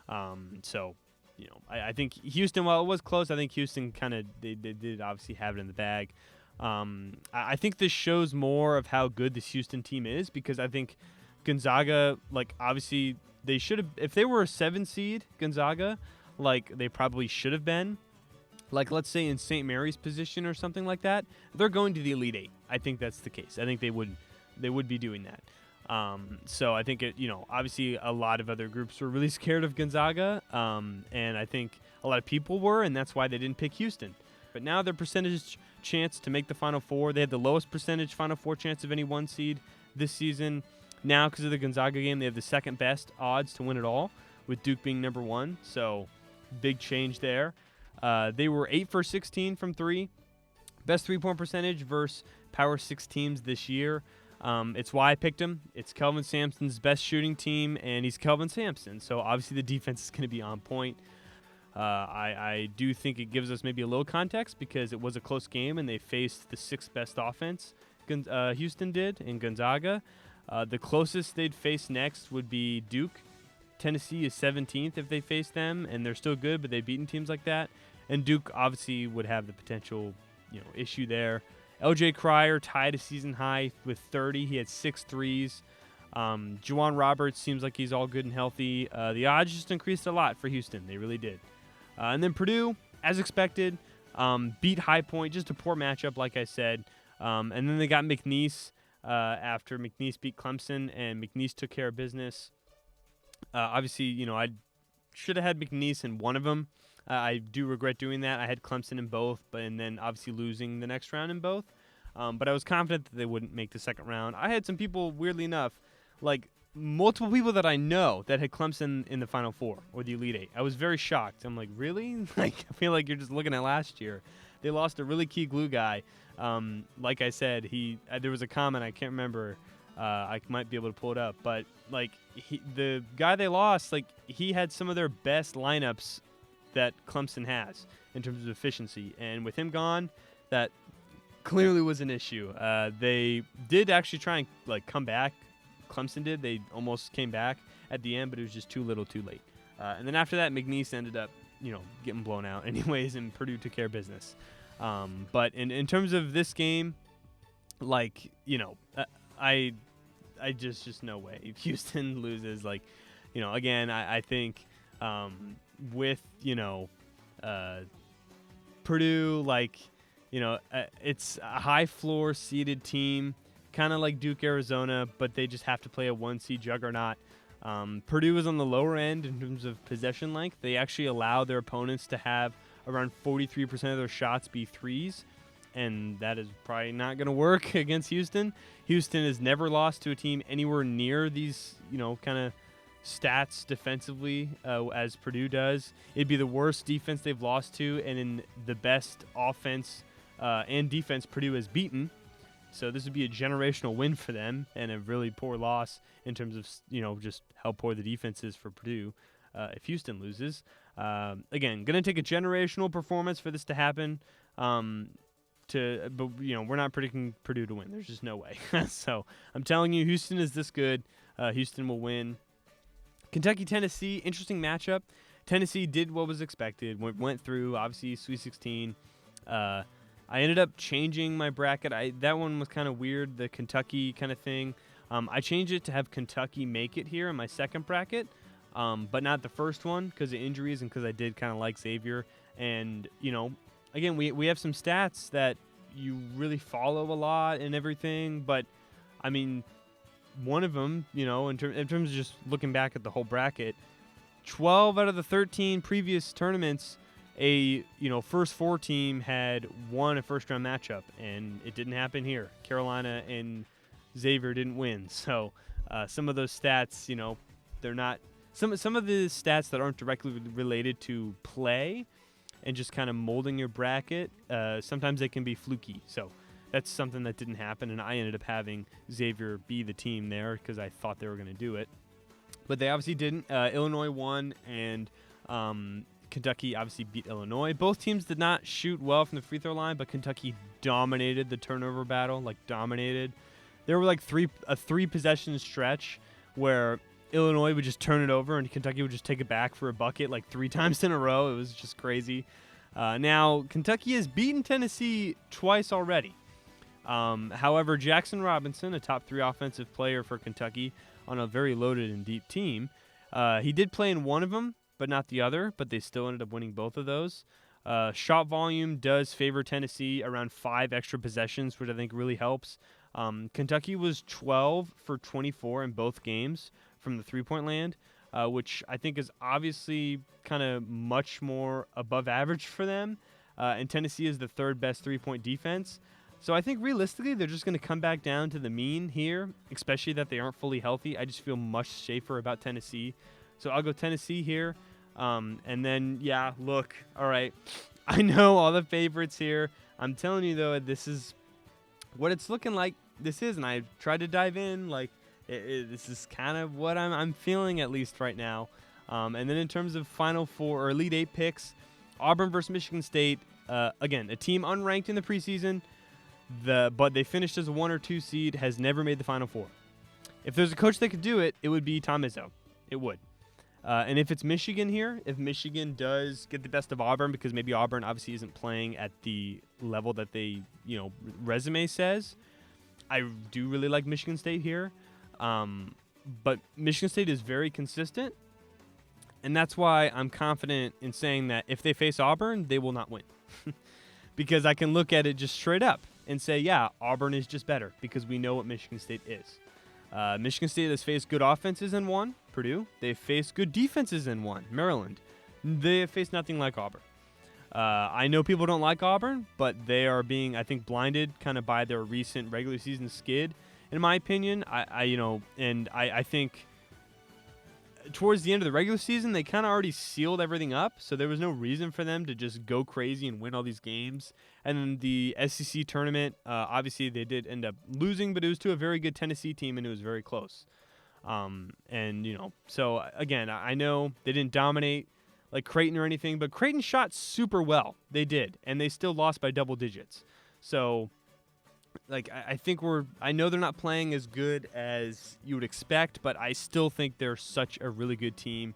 I think Houston, while it was close, I think Houston they did obviously have it in the bag. I think this shows more of how good this Houston team is because I think Gonzaga, obviously they should have, if they were a 7 seed, Gonzaga, they probably should have been, let's say in St. Mary's position or something like that, they're going to the Elite Eight. I think that's the case. I think they would be doing that. So I think obviously a lot of other groups were really scared of Gonzaga, and I think a lot of people were, and that's why they didn't pick Houston. But now their percentage chance to make the Final Four, they had the lowest percentage Final Four chance of any 1 seed this season. Now, because of the Gonzaga game, they have the second best odds to win it all, with Duke being number 1. So big change there. They were 8 for 16 from 3. Best 3-point percentage versus Power 6 teams this year. It's why I picked him. It's Kelvin Sampson's best shooting team, and he's Kelvin Sampson. So obviously the defense is going to be on point. I do think it gives us maybe a little context because it was a close game, and they faced the 6th best offense Houston did in Gonzaga. The closest they'd face next would be Duke. Tennessee is 17th if they face them, and they're still good, but they've beaten teams like that. And Duke obviously would have the potential, issue there. LJ Cryer tied a season high with 30. He had 6 threes. Juwan Roberts seems like he's all good and healthy. The odds just increased a lot for Houston. They really did. And then Purdue, as expected, beat High Point. Just a poor matchup, like I said. And then they got McNeese after McNeese beat Clemson, and McNeese took care of business. Obviously, I should have had McNeese in one of them. I do regret doing that. I had Clemson in both, and then obviously losing the next round in both. But I was confident that they wouldn't make the second round. I had some people, weirdly enough, multiple people that I know that had Clemson in the Final Four or the Elite Eight. I was very shocked. I'm like, really? I feel like you're just looking at last year. They lost a really key glue guy. Like I said, there was a comment, I can't remember. I might be able to pull it up, but the guy they lost, he had some of their best lineups that Clemson has in terms of efficiency, and with him gone, that clearly was an issue. They did actually try and come back. Clemson did. They almost came back at the end, but it was just too little, too late. And then after that, McNeese ended up, getting blown out anyways, and Purdue took care of business. But in terms of this game, I just no way. If Houston loses, again, I think with, Purdue, it's a high floor seeded team, kind of like Duke, Arizona, but they just have to play a 1-seed juggernaut. Purdue is on the lower end in terms of possession length. They actually allow their opponents to have around 43% of their shots be threes, and that is probably not going to work against Houston. Houston has never lost to a team anywhere near these, kind of stats defensively as Purdue does. It'd be the worst defense they've lost to, and in the best offense and defense Purdue has beaten. So this would be a generational win for them, and a really poor loss in terms of, just how poor the defense is for Purdue if Houston loses. Again, going to take a generational performance for this to happen. But we're not predicting Purdue to win. There's just no way. So I'm telling you, Houston is this good. Houston will win. Kentucky, Tennessee, interesting matchup. Tennessee did what was expected. Went through, obviously, Sweet 16. I ended up changing my bracket. That one was kind of weird, the Kentucky kind of thing. I changed it to have Kentucky make it here in my second bracket, but not the first one because of injuries and because I did kind of like Xavier. And, again, we have some stats that you really follow a lot and everything, but, I mean, one of them, in terms of just looking back at the whole bracket, 12 out of the 13 previous tournaments, a first four team had won a first round matchup, and it didn't happen here. Carolina and Xavier didn't win. So some of those stats, they're not some of the stats that aren't directly related to play and just kind of molding your bracket. Sometimes they can be fluky. So that's something that didn't happen, and I ended up having Xavier be the team there because I thought they were going to do it. But they obviously didn't. Illinois won, and Kentucky obviously beat Illinois. Both teams did not shoot well from the free throw line, but Kentucky dominated the turnover battle, dominated. There were a three possession stretch where Illinois would just turn it over and Kentucky would just take it back for a bucket 3 times in a row. It was just crazy. Now, Kentucky has beaten Tennessee twice already. However, Jackson Robinson, a top 3 offensive player for Kentucky on a very loaded and deep team, he did play in one of them, but not the other, but they still ended up winning both of those. Shot volume does favor Tennessee, around 5 extra possessions, which I think really helps. Kentucky was 12 for 24 in both games from the three-point land, which I think is obviously kind of much more above average for them. And Tennessee is the 3rd best three-point defense. So I think realistically they're just going to come back down to the mean here, especially that they aren't fully healthy. I just feel much safer about Tennessee. So I'll go Tennessee here. And then, look, all right. I know all the favorites here. I'm telling you, though, this is what it's looking like. This is, and I tried to dive in. This is kind of what I'm feeling, at least right now. And then in terms of Final Four or Elite 8 picks, Auburn versus Michigan State. Again, a team unranked in the preseason, but they finished as a 1 or 2 seed, has never made the Final Four. If there's a coach that could do it, it would be Tom Izzo. It would. And if it's Michigan here, if Michigan does get the best of Auburn, because maybe Auburn obviously isn't playing at the level that they, resume says, I do really like Michigan State here. But Michigan State is very consistent, and that's why I'm confident in saying that if they face Auburn, they will not win. Because I can look at it just straight up and say, Auburn is just better because we know what Michigan State is. Michigan State has faced good offenses and won. Purdue. They've faced good defenses and won. Maryland. They have faced nothing like Auburn. I know people don't like Auburn, but they are being, I think, blinded kind of by their recent regular season skid. In my opinion, I think towards the end of the regular season, they kind of already sealed everything up, so there was no reason for them to just go crazy and win all these games. And then the SEC tournament, obviously they did end up losing, but it was to a very good Tennessee team, and it was very close. So again, I know they didn't dominate like Creighton or anything, but Creighton shot super well. They did, and they still lost by double digits. So I think I know they're not playing as good as you would expect, but I still think they're such a really good team.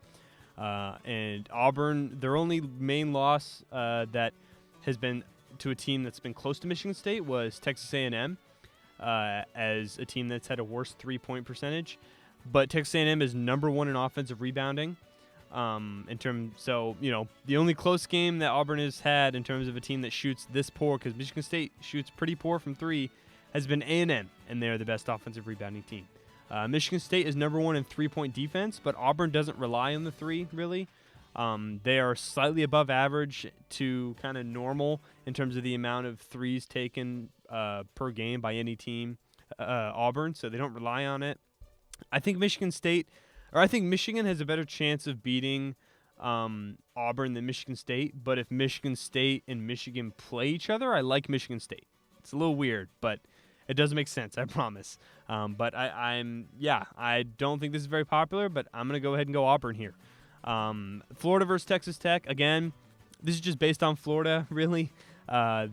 And Auburn, their only main loss that has been to a team that's been close to Michigan State was Texas A&M, as a team that's had a worse 3-point percentage. But Texas A&M is number 1 in offensive rebounding. The only close game that Auburn has had in terms of a team that shoots this poor, because Michigan State shoots pretty poor from 3, has been A&M, and they're the best offensive rebounding team. Michigan State is number 1 in 3-point defense, but Auburn doesn't rely on the 3, really. They are slightly above average to kind of normal in terms of the amount of threes taken per game by any team, Auburn, so they don't rely on it. I think Michigan has a better chance of beating Auburn than Michigan State, but if Michigan State and Michigan play each other, I like Michigan State. It's a little weird, but it does make sense, I promise. But I don't think this is very popular, but I'm going to go ahead and go Auburn here. Florida versus Texas Tech. Again, this is just based on Florida, really.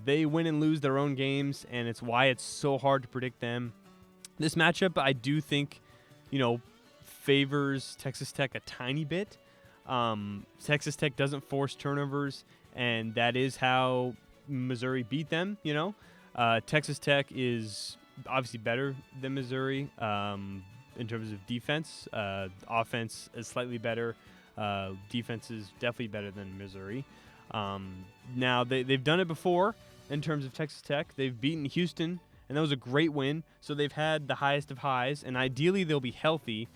They win and lose their own games, and it's why it's so hard to predict them. This matchup, I do think, favors Texas Tech a tiny bit. Texas Tech doesn't force turnovers, and that is how Missouri beat them, Texas Tech is obviously better than Missouri in terms of defense. Offense is slightly better. Defense is definitely better than Missouri. Now, they've done it before in terms of Texas Tech. They've beaten Houston and that was a great win. So they've had the highest of highs, and ideally they'll be healthy.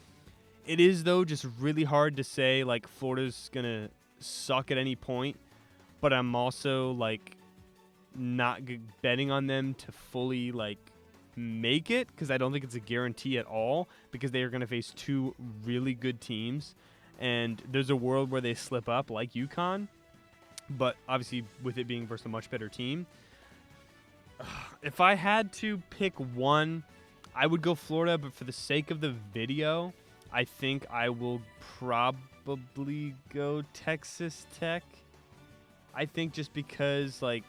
It is, though, just really hard to say, like, Florida's going to suck at any point, but I'm also, like, not betting on them to fully, like, make it, because I don't think it's a guarantee at all, because they are going to face two really good teams, and there's a world where they slip up, like UConn, but obviously with it being versus a much better team. If I had to pick one, I would go Florida, but for the sake of the video, I think I will probably go Texas Tech. I think just because, like,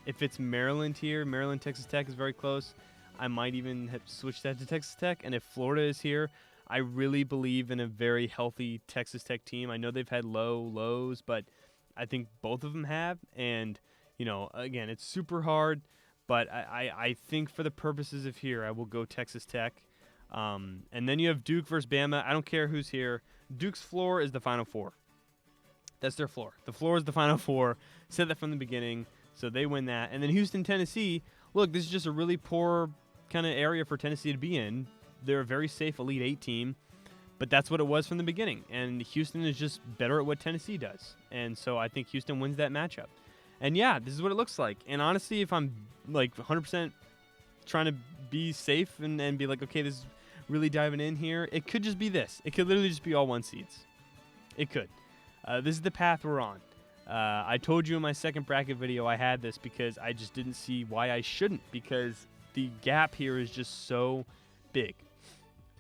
if it's Maryland here, Maryland, Texas Tech is very close. I might even have switched that to Texas Tech. And if Florida is here, I really believe in a very healthy Texas Tech team. I know they've had lows, but I think both of them have. And, you know, again, it's super hard. But I think for the purposes of here, I will go Texas Tech. And then you have Duke versus Bama. I don't care who's here. Duke's floor is the Final Four. That's their floor. The floor is the Final Four. Said that from the beginning. So they win that. And then Houston, Tennessee. Look, this is just a really poor kind of area for Tennessee to be in. They're a very safe Elite Eight team. But that's what it was from the beginning. And Houston is just better at what Tennessee does. And so I think Houston wins that matchup. And yeah, this is what it looks like. And honestly, if I'm like 100% trying to be safe and be like, okay, this is really diving in here, it could just be this. It could literally just be all one seeds. It could. This is the path we're on. I told you in my second bracket video I had this because I just didn't see why I shouldn't, because the gap here is just so big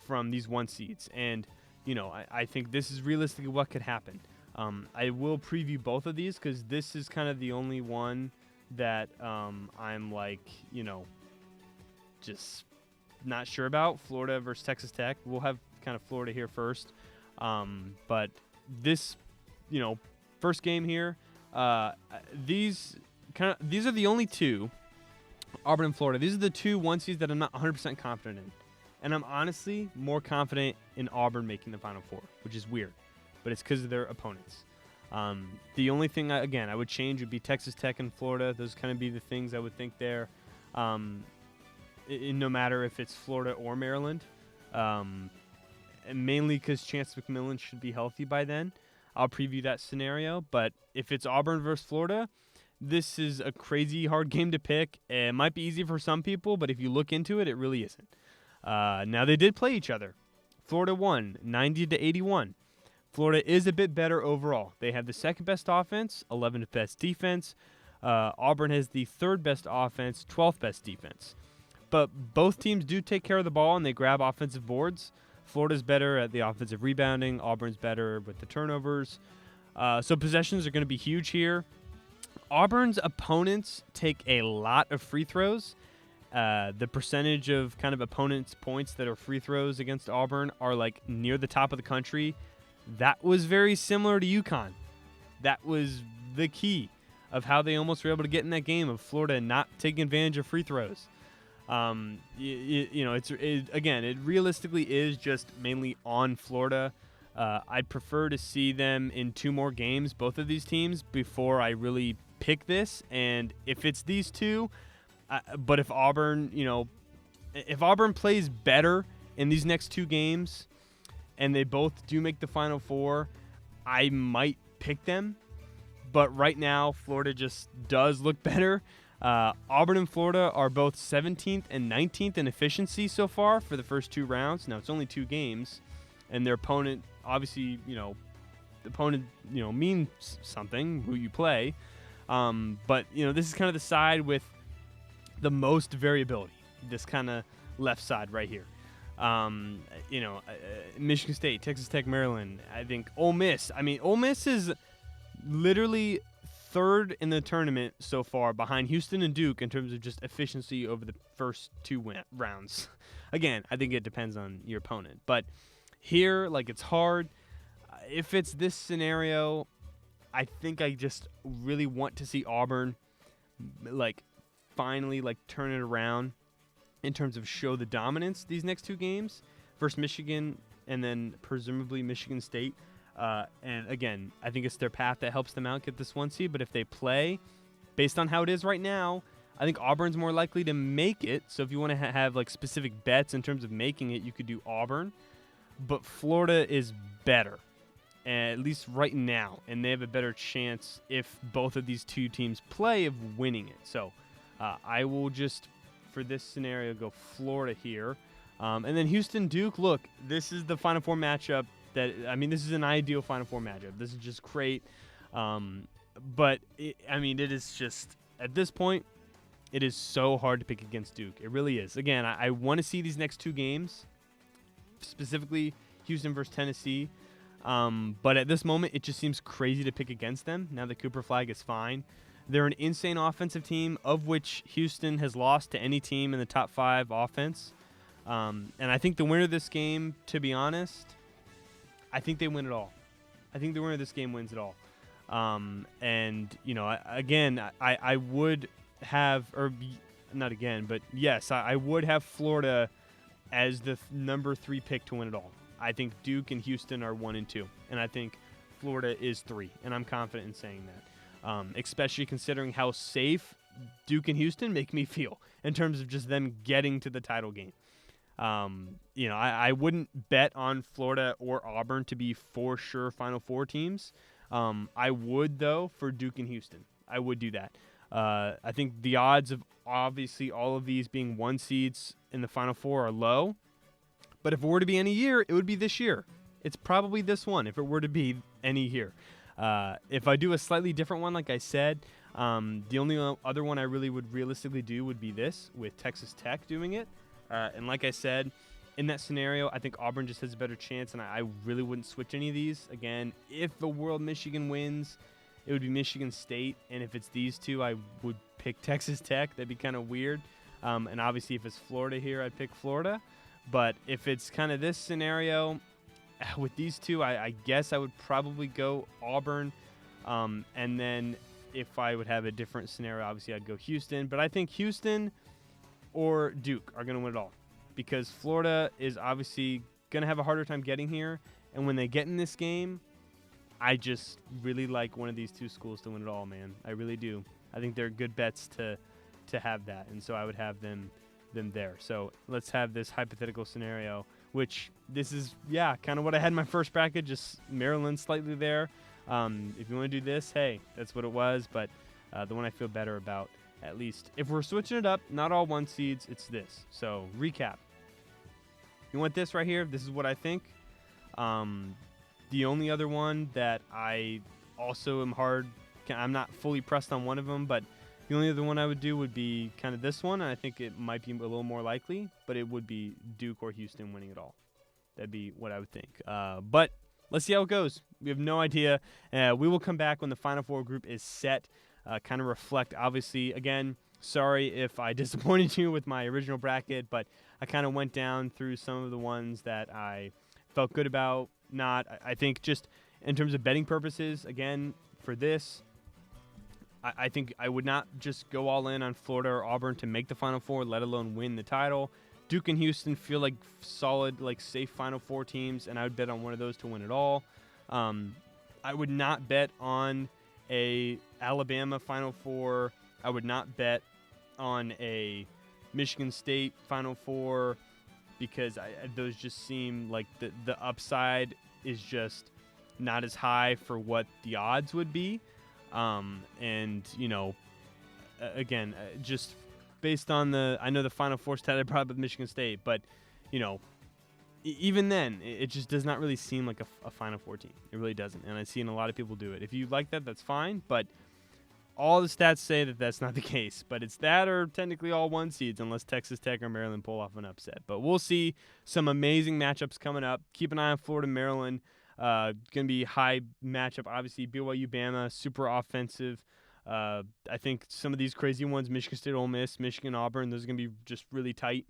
from these one seeds. And, you know, I think this is realistically what could happen. I will preview both of these because this is kind of the only one that I'm like, you know, just not sure about. Florida versus Texas Tech. We'll have kind of Florida here first. But this, you know, first game here, these are the only two, Auburn and Florida. These are the two one seeds that I'm not 100% confident in. And I'm honestly more confident in Auburn making the Final Four, which is weird. But it's because of their opponents. The only thing, I would change would be Texas Tech and Florida. Those kind of be the things I would think there. No matter if it's Florida or Maryland. And mainly because Chance McMillan should be healthy by then. I'll preview that scenario. But if it's Auburn versus Florida, this is a crazy hard game to pick. It might be easy for some people, but if you look into it, it really isn't. Now, they did play each other. Florida won 90-81. Florida is a bit better overall. They have the second best offense, 11th best defense. Auburn has the third best offense, 12th best defense. But both teams do take care of the ball and they grab offensive boards. Florida's better at the offensive rebounding. Auburn's better with the turnovers. So possessions are going to be huge here. Auburn's opponents take a lot of free throws. The percentage of kind of opponents' points that are free throws against Auburn are like near the top of the country. That was very similar to UConn. That was the key of how they almost were able to get in that game of Florida not taking advantage of free throws. You know, it realistically is just mainly on Florida. I'd prefer to see them in two more games, both of these teams, before I really pick this. And if it's these two, but if Auburn, you know, if Auburn plays better in these next two games, and they both do make the Final Four, I might pick them. But right now, Florida just does look better. Auburn and Florida are both 17th and 19th in efficiency so far for the first two rounds. Now, it's only two games, and their opponent, obviously, you know, the opponent, you know, means something, who you play. But, you know, this is kind of the side with the most variability, this kind of left side right here. You know, Michigan State, Texas Tech, Maryland. I think Ole Miss. I mean, Ole Miss is literally third in the tournament so far behind Houston and Duke in terms of just efficiency over the first two rounds. Again, I think it depends on your opponent. But here, like, it's hard. If it's this scenario, I think I just really want to see Auburn, like, finally, like, turn it around in terms of show the dominance these next two games versus Michigan and then presumably Michigan State. And again, I think it's their path that helps them out get this one seed. But if they play based on how it is right now, I think Auburn's more likely to make it. So if you want to have like specific bets in terms of making it, you could do Auburn. But Florida is better, at least right now, and they have a better chance if both of these two teams play of winning it. So I will just, for this scenario, go Florida here. And then Houston-Duke, look, this is the Final Four matchup this is an ideal Final Four matchup. This is just great. But, it is just, at this point, it is so hard to pick against Duke. It really is. Again, I want to see these next two games, specifically Houston versus Tennessee. But at this moment, it just seems crazy to pick against them now that Cooper Flag is fine. They're an insane offensive team, of which Houston has lost to any team in the top 5 offense. And I think the winner of this game, to be honest, I think they win it all. I think the winner of this game wins it all. I would have, not again, but yes, I would have Florida as the number 3 pick to win it all. I think Duke and Houston are 1 and 2, and I think Florida is 3, and I'm confident in saying that, especially considering how safe Duke and Houston make me feel in terms of just them getting to the title game. I wouldn't bet on Florida or Auburn to be for sure Final Four teams. I would, though, for Duke and Houston. I would do that. I think the odds of obviously all of these being 1 seeds in the Final Four are low. But if it were to be any year, it would be this year. It's probably this one if it were to be any year. If I do a slightly different one, like I said, the only other one I really would realistically do would be this, with Texas Tech doing it. And like I said, in that scenario, I think Auburn just has a better chance, and I really wouldn't switch any of these. Again, if the World Michigan wins, it would be Michigan State, and if it's these two, I would pick Texas Tech. That'd be kind of weird. And obviously, if it's Florida here, I'd pick Florida. But if it's kind of this scenario, with these two, I guess I would probably go Auburn. And then if I would have a different scenario, obviously I'd go Houston. But I think Houston or Duke are going to win it all, because Florida is obviously going to have a harder time getting here. And when they get in this game, I just really like one of these two schools to win it all, man. I really do. I think they're good bets to have that. And so I would have them there. So let's have this hypothetical scenario, which this is, kind of what I had in my first bracket, just Maryland slightly there. If you want to do this, hey, that's what it was. But the one I feel better about, at least if we're switching it up, not all 1 seeds, it's this. So recap. You want this right here? This is what I think. The only other one that I also am I'm not fully pressed on one of them, but the only other one I would do would be kind of this one, and I think it might be a little more likely, but it would be Duke or Houston winning it all. That'd be what I would think. But let's see how it goes. We have no idea. We will come back when the Final Four group is set, kind of reflect. Obviously, again, sorry if I disappointed you with my original bracket, but I kind of went down through some of the ones that I felt good about. I think just in terms of betting purposes, again, for this, I think I would not just go all in on Florida or Auburn to make the Final Four, let alone win the title. Duke and Houston feel like solid, like safe Final Four teams, and I would bet on one of those to win it all. I would not bet on a Alabama Final Four. I would not bet on a Michigan State Final Four, because those just seem like the upside is just not as high for what the odds would be. Again, just based on I know the Final Four stat I brought up with Michigan State, but, even then, it just does not really seem like a Final Four team. It really doesn't, and I've seen a lot of people do it. If you like that, that's fine, but all the stats say that that's not the case. But it's that or technically all 1 seeds, unless Texas Tech or Maryland pull off an upset. But we'll see some amazing matchups coming up. Keep an eye on Florida, Maryland. Going to be high matchup, obviously. BYU, Bama, super offensive. I think some of these crazy ones, Michigan State, Ole Miss, Michigan, Auburn, those are going to be just really tight.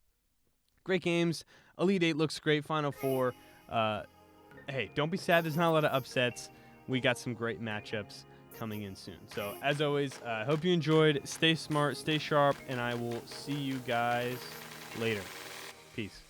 Great games. Elite Eight looks great. Final Four. Hey, don't be sad. There's not a lot of upsets. We got some great matchups coming in soon. So, as always, I hope you enjoyed. Stay smart, stay sharp, and I will see you guys later. Peace.